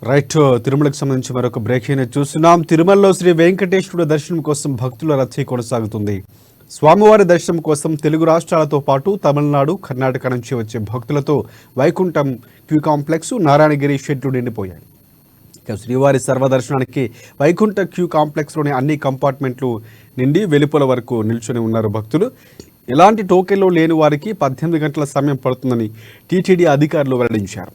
Right. తిరుమలకు సంబంధించి మరొక బ్రేకింగ్ న్యూస్ చూస్తున్నాం. తిరుమలలో శ్రీ వెంకటేశ్వరుడు దర్శనం కోసం భక్తుల రద్దీ కొనసాగుతుంది. స్వామివారి దర్శనం కోసం తెలుగు రాష్ట్రాలతో పాటు తమిళనాడు, కర్ణాటక నుంచి వచ్చే భక్తులతో వైకుంఠం క్యూ కాంప్లెక్స్, నారాయణగిరి షెడ్లు నిండిపోయాయి. ఇక శ్రీవారి సర్వదర్శనానికి వైకుంఠ క్యూ కాంప్లెక్స్లోని అన్ని కంపార్ట్మెంట్లు నిండి వెలుపల వరకు నిల్చొని ఉన్నారు భక్తులు. ఎలాంటి టోకెన్లు లేని వారికి 18 గంటల సమయం పడుతుందని టీటీడీ అధికారులు వెల్లడించారు.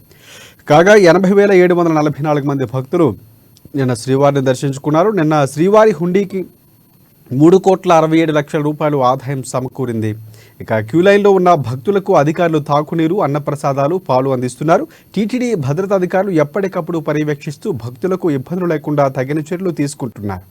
కాగా 80,744 మంది భక్తులు నిన్న శ్రీవారిని దర్శించుకున్నారు. నిన్న శ్రీవారి హుండీకి 3,67,00,000 రూపాయలు ఆదాయం సమకూరింది. ఇక క్యూ లైన్లో ఉన్న భక్తులకు అధికారులు తాగునీరు, అన్నప్రసాదాలు, పాలు అందిస్తున్నారు. టీటీడీ భద్రతా అధికారులు ఎప్పటికప్పుడు పర్యవేక్షిస్తూ భక్తులకు ఇబ్బందులు లేకుండా తగిన చర్యలు తీసుకుంటున్నారు.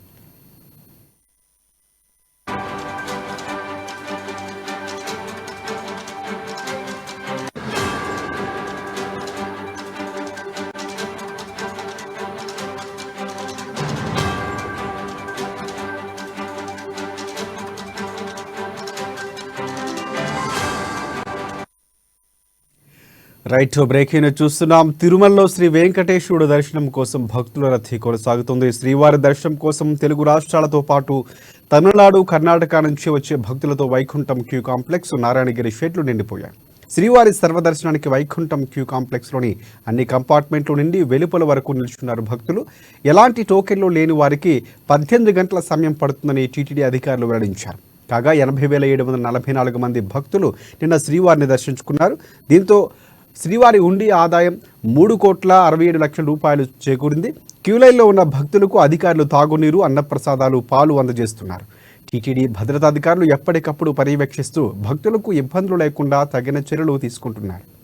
రైట్. బ్రేకింగ్ న్యూస్ చూస్తున్నాం. తిరుమలలో శ్రీ వెంకటేశ్వరుడు దర్శనం కోసం భక్తుల రద్దీ కొనసాగుతుంది. శ్రీవారి దర్శనం కోసం తెలుగు రాష్ట్రాలతో పాటు తమిళనాడు, కర్ణాటక నుంచి వచ్చే భక్తులతో వైకుంఠం క్యూ కాంప్లెక్స్, నారాయణగిరి షెడ్లు నిండిపోయాయి. శ్రీవారి సర్వదర్శనానికి వైకుంఠం క్యూ కాంప్లెక్స్లోని అన్ని కంపార్ట్మెంట్లు నుండి వెలుపల వరకు నిల్చున్నారు భక్తులు. ఎలాంటి టోకెన్లు లేని వారికి 18 గంటల సమయం పడుతుందని టీటీడీ అధికారులు వెల్లడించారు. కాగా 80,744 మంది భక్తులు నిన్న శ్రీవారిని దర్శించుకున్నారు. దీంతో శ్రీవారి హుండీ ఆదాయం 3,67,00,000 రూపాయలు చేకూరింది. క్యూలైన్లో ఉన్న భక్తులకు అధికారులు తాగునీరు, అన్నప్రసాదాలు, పాలు అందజేస్తున్నారు. టీటీడీ భద్రతాధికారులు ఎప్పటికప్పుడు పర్యవేక్షిస్తూ భక్తులకు ఇబ్బందులు లేకుండా తగిన చర్యలు తీసుకుంటున్నారు.